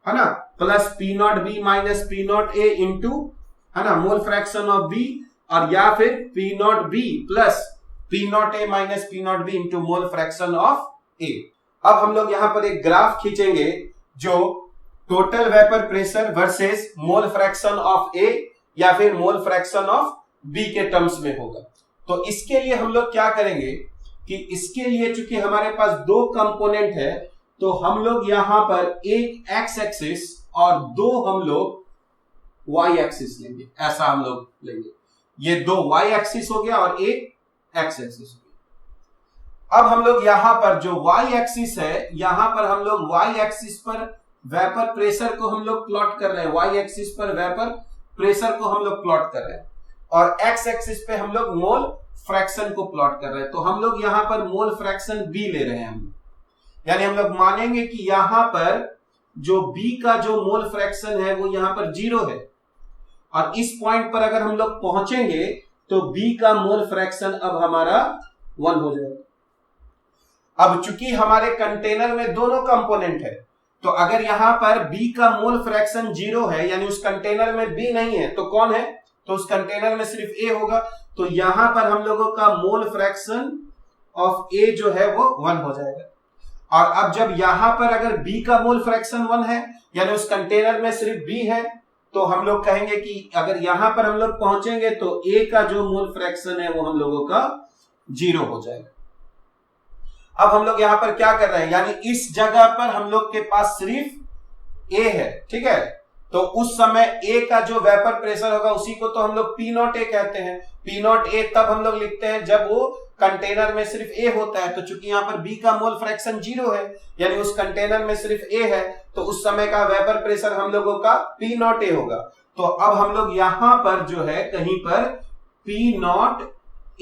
है ना, plus P not B minus P not A into, है ना, मोल फ्रैक्शन ऑफ B, और या फिर P not be plus P not a minus P not B into mole fraction of A। अब हम लोग यहां पर एक ग्राफ खींचेंगे जो total vapour pressure versus mole fraction of A या फिर मोल फ्रैक्शन ऑफ B के टर्म्स में होगा। तो इसके लिए हम लोग क्या करेंगे कि इसके लिए चूंकि हमारे पास दो कंपोनेंट है, तो हम लोग यहां पर एक एक्स एक्सिस और दो हम लोग वाई एक्सिस लेंगे, ऐसा हम लोग लेंगे। ये दो वाई एक्सिस हो गया और एक एक्स एक्सिस हो गया। अब हम लोग यहां पर जो वाई एक्सिस है, यहां पर हम लोग वाई एक्सिस पर वेपर प्रेशर को हम लोग प्लॉट कर रहे हैं, वाई एक्सिस पर वेपर प्रेशर को हम लोग प्लॉट कर रहे हैं, और एक्स एक्सिस पे हम लोग मोल फ्रैक्शन को प्लॉट कर रहे हैं। तो हम लोग यहां पर मोल फ्रैक्शन बी ले रहे हैं हम, यानी हम लोग मानेंगे कि यहां पर जो बी का जो मोल फ्रैक्शन है वो यहां पर 0 है, और इस पॉइंट पर अगर हम लोग पहुंचेंगे तो बी का मोल फ्रैक्शन अब हमारा 1 हो जाएगा। अब चूंकि हमारे कंटेनर में दोनों कंपोनेंट है, तो अगर यहां पर बी का मोल फ्रैक्शन 0 है, यानी उस कंटेनर में बी नहीं है, तो कौन है, तो उस कंटेनर में सिर्फ ए होगा। तो यहां पर हम लोगों का मोल फ्रैक्शन ऑफ ए जो है वो 1 हो जाएगा। और अब जब यहां पर अगर बी का मोल फ्रैक्शन 1 है, यानी उस कंटेनर में सिर्फ बी है, तो हम लोग कहेंगे कि अगर यहां पर हम लोग पहुंचेंगे तो ए का जो मोल फ्रैक्शन है वो हम लोगों का 0 हो जाएगा। अब हम लोग यहां पर क्या कर रहे हैं, यानी इस जगह पर हम लोग के पास सिर्फ ए है, ठीक है, तो उस समय ए का जो वेपर प्रेशर होगा उसी को तो हम लोग पी नॉट ए कहते हैं। पी नॉट ए तब हम लोग लिखते हैं जब वो कंटेनर में सिर्फ ए होता है। तो चूंकि यहां पर बी का मोल फ्रैक्शन 0 है, यानी उस कंटेनर में सिर्फ ए है, तो उस समय का वेपर प्रेशर हम लोगों का पी नॉट ए होगा। तो अब हम लोग यहां पर जो है कहीं पर पी नॉट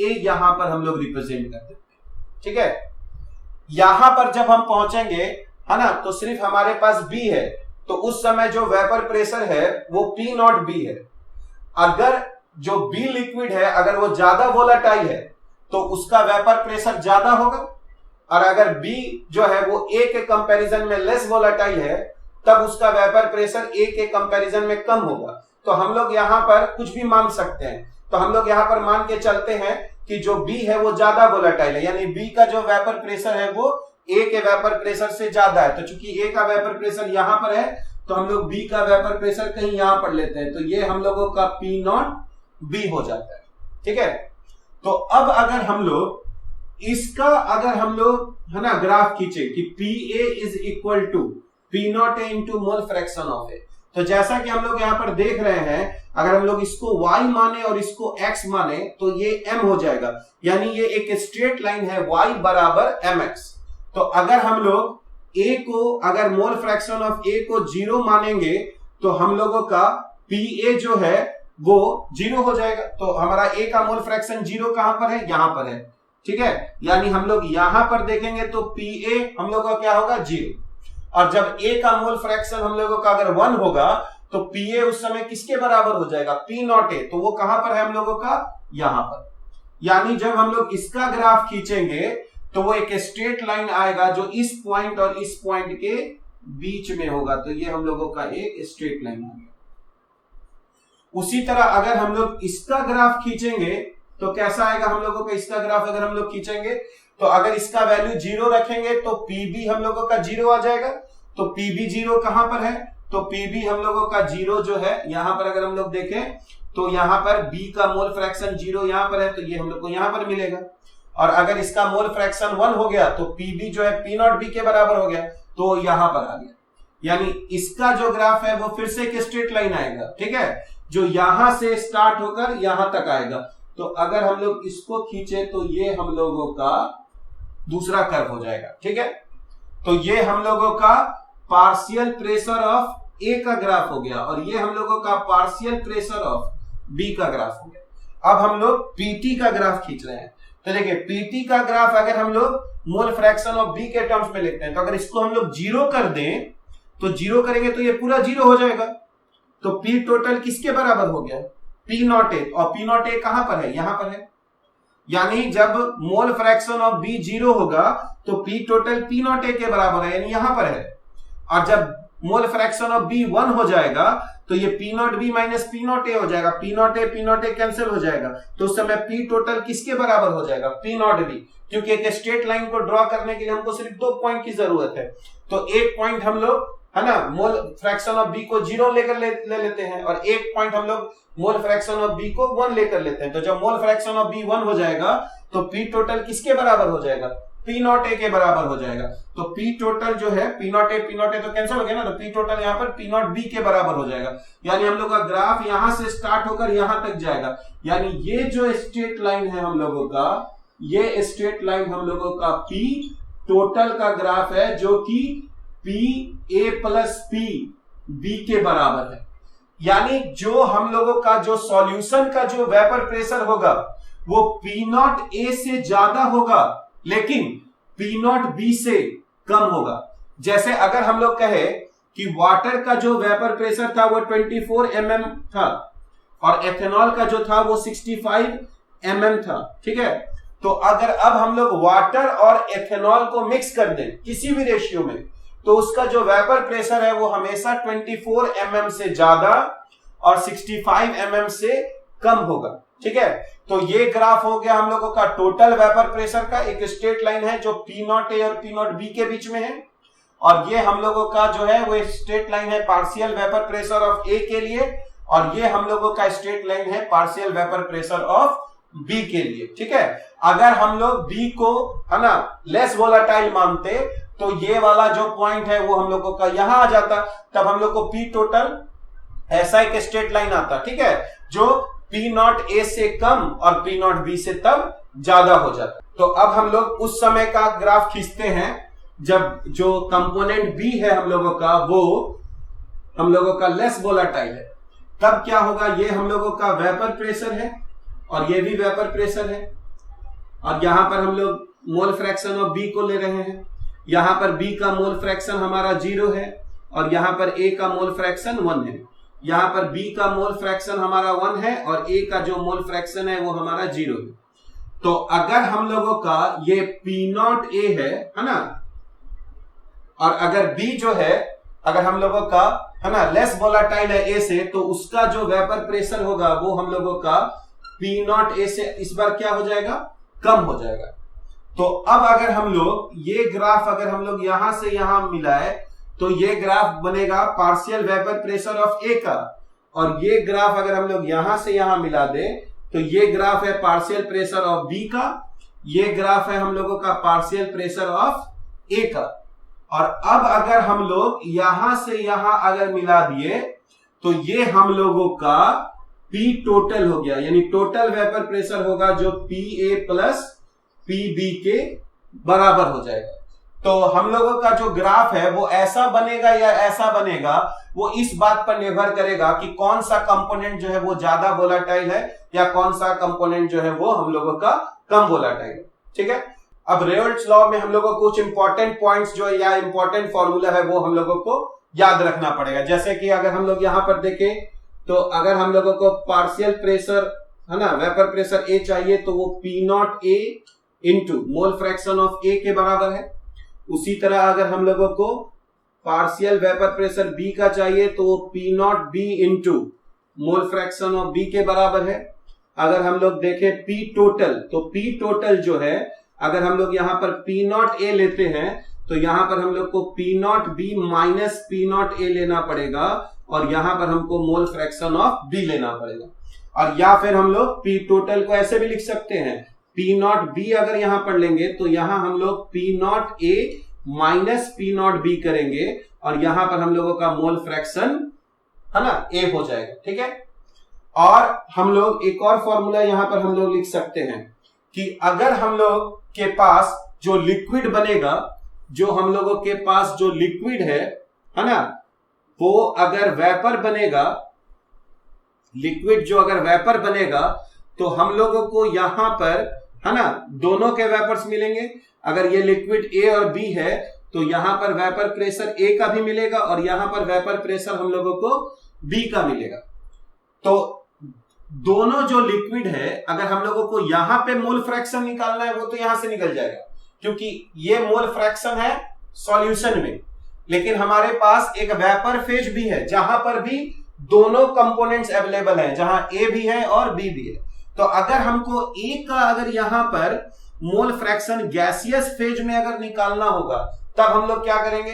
ए यहां पर हम लोग रिप्रेजेंट कर देते हैं, ठीक है। यहां पर जब हम पहुंचेंगे, है ना, तो सिर्फ हमारे पास बी है, तो उस समय जो वेपर प्रेशर है वो पी नॉट बी है। अगर जो बी लिक्विड है अगर वो ज्यादा वोलेटाइल है तो उसका वेपर प्रेशर ज्यादा होगा, और अगर बी जो है वो ए के कंपैरिजन में लेस वोलेटाइल है तब उसका वेपर प्रेशर ए के कंपैरिजन में कम होगा। तो हम लोग यहां पर कुछ भी मान सकते हैं। तो हम लोग यहां पर मान के चलते हैं कि जो बी है वो ज्यादा वोलेटाइल है, यानी बी का जो वेपर प्रेशर है वो ए के वेपर प्रेशर से ज्यादा है। तो चूंकि ए का वेपर प्रेशर यहां पर है तो हम लोग बी का वेपर प्रेशर कहीं यहां पर लेते हैं, तो ये हम लोगों का पी नॉट बी हो जाता है, ठीक है। तो अब अगर हम लोग इसका अगर हम लोग, है ना, ग्राफ खींचे कि P A is equal to P naught A into mole fraction of A, तो जैसा कि हम लोग यहां पर देख रहे हैं, अगर हम लोग इसको y माने और इसको x माने तो ये m हो जाएगा, यानी ये एक स्ट्रेट लाइन है y बराबर mx। तो अगर हम लोग a को, अगर मोल फ्रैक्शन ऑफ a को 0 मानेंगे तो हम लोगों का pa जो है वो 0 हो जाएगा। तो हमारा a का मोल फ्रैक्शन 0 कहां पर है, यहां पर है, ठीक है। यानी हम लोग यहां पर देखेंगे तो pa हम लोग का क्या होगा, 0। और जब a का मोल फ्रैक्शन हम लोगों का अगर 1 होगा तो pa उस समय किसके बराबर हो जाएगा, पी नॉट ए। तो वो कहां पर है हम लोगों का, यहां पर। यानी जब हम लोग इसका ग्राफ खींचेंगे तो वो एक स्ट्रेट लाइन आएगा जो इस पॉइंट और इस पॉइंट के बीच में होगा। तो ये हम लोगों का एक स्ट्रेट लाइन आ गया। उसी तरह अगर हम लोग इसका ग्राफ खींचेंगे तो कैसा आएगा हम लोगों का इसका ग्राफ, अगर हम लोग खींचेंगे तो अगर इसका वैल्यू 0 रखेंगे तो पीबी हम लोगों का 0 आ जाएगा। तो पीबी 0 कहां पर है, तो पीबी हम लोगों का 0 जो है यहां पर अगर हम लोग देखें तो यहां पर बी का मोल फ्रैक्शन 0 यहां पर है, तो ये हम लोग को यहां पर मिलेगा। और अगर इसका मोल फ्रैक्शन 1 हो गया तो पीबी जो है पी नॉट बी के बराबर हो गया, तो यहां पर आ गया। यानी इसका जो ग्राफ है वो फिर से एक स्ट्रेट लाइन आएगा, ठीक है, जो यहां से स्टार्ट होकर यहां तक आएगा। तो अगर हम लोग इसको खींचे तो ये हम लोगों का दूसरा कर्व हो जाएगा, ठीक है। तो ये हम लोगों का पार्शियल प्रेशर ऑफ ए का ग्राफ हो गया और ये हम लोगों का पार्शियल प्रेशर ऑफ बी का ग्राफ हो गया। अब हम लोग पीटी का ग्राफ खींच रहे हैं। तो देखिए पीटी का ग्राफ अगर हम लोग मोल फ्रैक्शन ऑफ बी के टर्म्स में लिखते हैं तो अगर इसको हम लोग 0 कर दें तो 0 करेंगे तो ये पूरा 0 हो जाएगा। तो पी टोटल किसके बराबर हो गया, पी नॉट ए। और पी नॉट ए कहां पर है, यहां पर है। यानी जब मोल फ्रैक्शन ऑफ बी 0 होगा तो पी टोटल पी नॉट ए के बराबर है, यानी यहां पर है। और जब मोल फ्रैक्शन ऑफ बी 1 हो जाएगा तो ये P naught B minus P naught ए हो जाएगा, पी नॉट ए कैंसिल हो जाएगा, तो उस समय पी टोटल किसके बराबर हो जाएगा, पी नॉट बी। क्योंकि एक स्ट्रेट लाइन को ड्रॉ करने के लिए हमको सिर्फ 2 पॉइंट की जरूरत है, तो एक पॉइंट हम लोग है ना मोल फ्रैक्शन ऑफ बी को 0 लेकर ले लेते हैं, और एक पॉइंट हम लोग मोल फ्रैक्शन ऑफ बी को 1 लेकर लेते हैं। तो जब मोल फ्रैक्शन ऑफ बी 1 हो जाएगा तो पी टोटल किसके बराबर हो जाएगा, पी नॉट ए के बराबर हो जाएगा। तो पी टोटल जो है पी नॉट ए तो कैंसिल हो गया ना, तो पी टोटल यहाँ पर पी नॉट बी के बराबर हो जाएगा। यानी हम लोग का ग्राफ यहां से स्टार्ट होकर यहां तक जाएगा, यानी ये जो स्ट्रेट लाइन है हम लोगों का, ये स्ट्रेट लाइन हम लोगों का पी टोटल का ग्राफ है, जो कि P A plus P B के बराबर है। यानी जो हम लोगों का जो सॉल्यूशन का जो वेपर प्रेशर होगा वो पी नॉट ए से ज्यादा होगा, लेकिन पी नॉट बी से कम होगा। जैसे अगर हम लोग कहे कि वाटर का जो वेपर प्रेशर था वो 24 mm था और एथेनॉल का जो था वो 65 mm था, ठीक है। तो अगर अब हम लोग वाटर और एथेनॉल को मिक्स कर दें किसी भी रेशियो में, तो उसका जो वेपर प्रेशर है वो हमेशा 24 mm से ज्यादा और 65 mm से कम होगा, ठीक है। तो ये ग्राफ हो गया हम लोगों का टोटल वेपर प्रेशर का, एक स्ट्रेट लाइन है जो पी नॉट ए और पी नॉट बी के बीच में है, और ये हम लोगों का जो है वो स्ट्रेट लाइन है partial vapour pressure of A के लिए, और ये हम लोगों का स्ट्रेट लाइन है partial vapour pressure of B के लिए, ठीक है। अगर हम लोग बी को है ना लेस वोलाटाइल मानते तो ये वाला जो पॉइंट है वो हम लोगों का यहां आ जाता, तब हम लोग को पी टोटल ऐसा एक स्ट्रेट लाइन आता, ठीक है, जो पी नॉट ए से कम और पी नॉट बी से तब ज्यादा हो जाता। तो अब हम लोग उस समय का ग्राफ खींचते हैं जब जो कंपोनेंट बी है हम लोगों का वो हम लोगों का लेस वोलाटाइल है। तब क्या होगा, ये हम लोगों का वेपर प्रेशर है और ये भी वेपर प्रेशर है, और यहां पर हम लोग मोल फ्रैक्शन ऑफ बी को ले रहे हैं। यहां पर बी का मोल फ्रैक्शन हमारा 0 है और यहां पर ए का मोल फ्रैक्शन 1 है। यहां पर बी का मोल फ्रैक्शन हमारा 1 है और ए का जो मोल फ्रैक्शन है वो हमारा 0 है। तो अगर हम लोगों का ये पी नॉट ए है ना, और अगर बी जो है अगर हम लोगों का है ना लेस वोलाटाइल है ए से, तो उसका जो वेपर प्रेशर होगा वो हम लोगों का पी नॉट ए से इस बार क्या हो जाएगा, कम हो जाएगा। तो अब अगर हम लोग ये ग्राफ अगर हम लोग यहां से यहां मिलाए तो ये ग्राफ बनेगा पार्शियल वेपर प्रेशर ऑफ ए का, और ये ग्राफ अगर हम लोग यहां से यहां मिला दे तो ये ग्राफ है पार्शियल प्रेशर ऑफ बी का, ये ग्राफ है हम लोगों का पार्शियल प्रेशर ऑफ ए का। और अब अगर हम लोग यहां से यहां अगर मिला दिए तो ये हम लोगों का पी टोटल हो गया, यानी टोटल वेपर प्रेशर होगा जो P A plus P B के बराबर हो जाएगा। तो हम लोगों का जो ग्राफ है वो ऐसा बनेगा या ऐसा बनेगा, वो इस बात पर निर्भर करेगा कि कौन सा कंपोनेंट जो है वो ज्यादा वोलाटाइल है या कौन सा कंपोनेंट जो है वो हम लोगों का कम वोलाटाइल है, ठीक है। अब रेयोल्ट्स लॉ में हम लोगों को कुछ इंपॉर्टेंट पॉइंट्स जो है या इंपॉर्टेंट फॉर्मूला है वो हम लोगों को याद रखना पड़ेगा। जैसे कि अगर हम लोग यहां पर देखें तो अगर हम लोगों को पार्शियल प्रेशर है ना वेपर प्रेशर ए चाहिए तो वो P naught A into mole fraction of A के बराबर है। उसी तरह अगर हम लोगों को पार्शियल वेपर प्रेशर बी का चाहिए तो वो P naught B into mole fraction of B के बराबर है। अगर हम लोग देखें पी टोटल, तो पी टोटल जो है अगर हम लोग यहाँ पर पी नॉट ए लेते हैं तो यहाँ पर हम लोग को P naught B minus P naught ए लेना पड़ेगा, और यहाँ पर हमको मोल फ्रैक्शन ऑफ बी लेना पड़ेगा। और या फिर हम लोग पी टोटल को ऐसे भी लिख सकते हैं, पी नॉट बी अगर यहां पर लेंगे तो यहां हम लोग पी नॉट ए माइनस पी नॉट बी करेंगे, और यहां पर हम लोगों का मोल फ्रैक्शन है ना ए हो जाएगा, ठीक है। और हम लोग एक और फॉर्मूला यहां पर हम लोग लिख सकते हैं कि अगर हम लोग के पास जो लिक्विड बनेगा, जो हम लोगों के पास जो लिक्विड है ना, वो अगर वेपर बनेगा, लिक्विड जो अगर वेपर बनेगा तो हम लोगों को यहां पर है ना दोनों के वेपर्स मिलेंगे। अगर ये लिक्विड ए और बी है तो यहां पर वेपर प्रेशर ए का भी मिलेगा और यहां पर वेपर प्रेशर हम लोगों को बी का मिलेगा। तो दोनों जो लिक्विड है, अगर हम लोगों को यहां पे मोल फ्रैक्शन निकालना है वो तो यहां से निकल जाएगा, क्योंकि ये मोल फ्रैक्शन है सॉल्यूशन में। लेकिन हमारे पास एक वेपर फेज भी है जहां पर भी दोनों कंपोनेंट्स अवेलेबल हैं, जहां ए भी है और बी भी है। तो अगर हमको ए का अगर यहां पर मोल फ्रैक्शन गैसियस फेज में अगर निकालना होगा, तब हम लोग क्या करेंगे,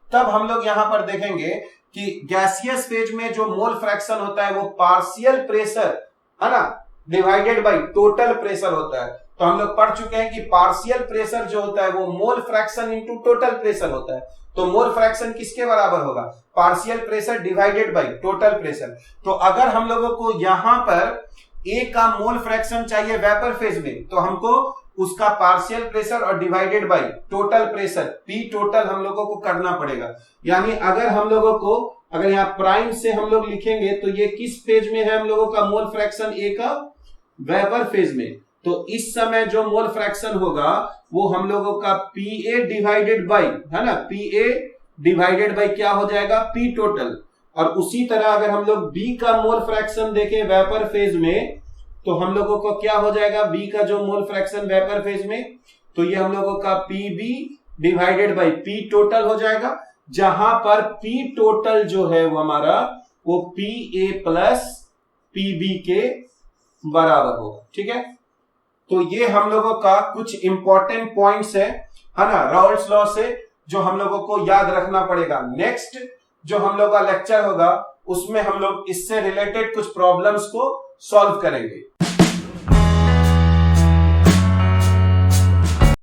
तब हम लोग यहां पर देखेंगे कि गैसियस फेज में जो मोल फ्रैक्शन होता है वो पार्शियल प्रेशर है ना डिवाइडेड बाय टोटल प्रेशर होता है। तो हम लोग पढ़ चुके हैं कि पार्शियल प्रेशर जो होता है वो mole fraction into total pressure होता है। तो मोल फ्रैक्शन किसके बराबर होगा, partial pressure divided by total pressure. तो अगर हम लोगों को यहां पर ए का मोल फ्रैक्शन चाहिए वेपर फेज में, तो हमको उसका पार्शियल प्रेशर और divided by total pressure P total हम लोगों को करना पड़ेगा। यानी अगर हम लोगों को अगर यहाँ प्राइम से हम लोग लिखेंगे तो ये किस फेज में है हम लोगों का मोल फ्रैक्शन, ए का वेपर फेज में। तो इस समय जो मोल फ्रैक्शन होगा वो हम लोगों का पी ए डिवाइडेड बाई है ना, पी ए डिवाइडेड बाई क्या हो जाएगा, पी टोटल। और उसी तरह अगर हम लोग बी का मोल फ्रैक्शन देखें वेपर फेज में, तो हम लोगों को क्या हो जाएगा, बी का जो मोल फ्रैक्शन वेपर फेज में, तो ये हम लोगों का P B divided by P total हो जाएगा, जहां पर पी टोटल जो है वो हमारा वो P A plus P B के बराबर होगा। ठीक है, तो ये हम लोगों का कुछ इंपॉर्टेंट पॉइंट्स है ना राउल्ट्स लॉ से, जो हम लोगों को याद रखना पड़ेगा। नेक्स्ट जो हम लोग का लेक्चर होगा उसमें हम लोग इससे रिलेटेड कुछ प्रॉब्लम्स को सॉल्व करेंगे।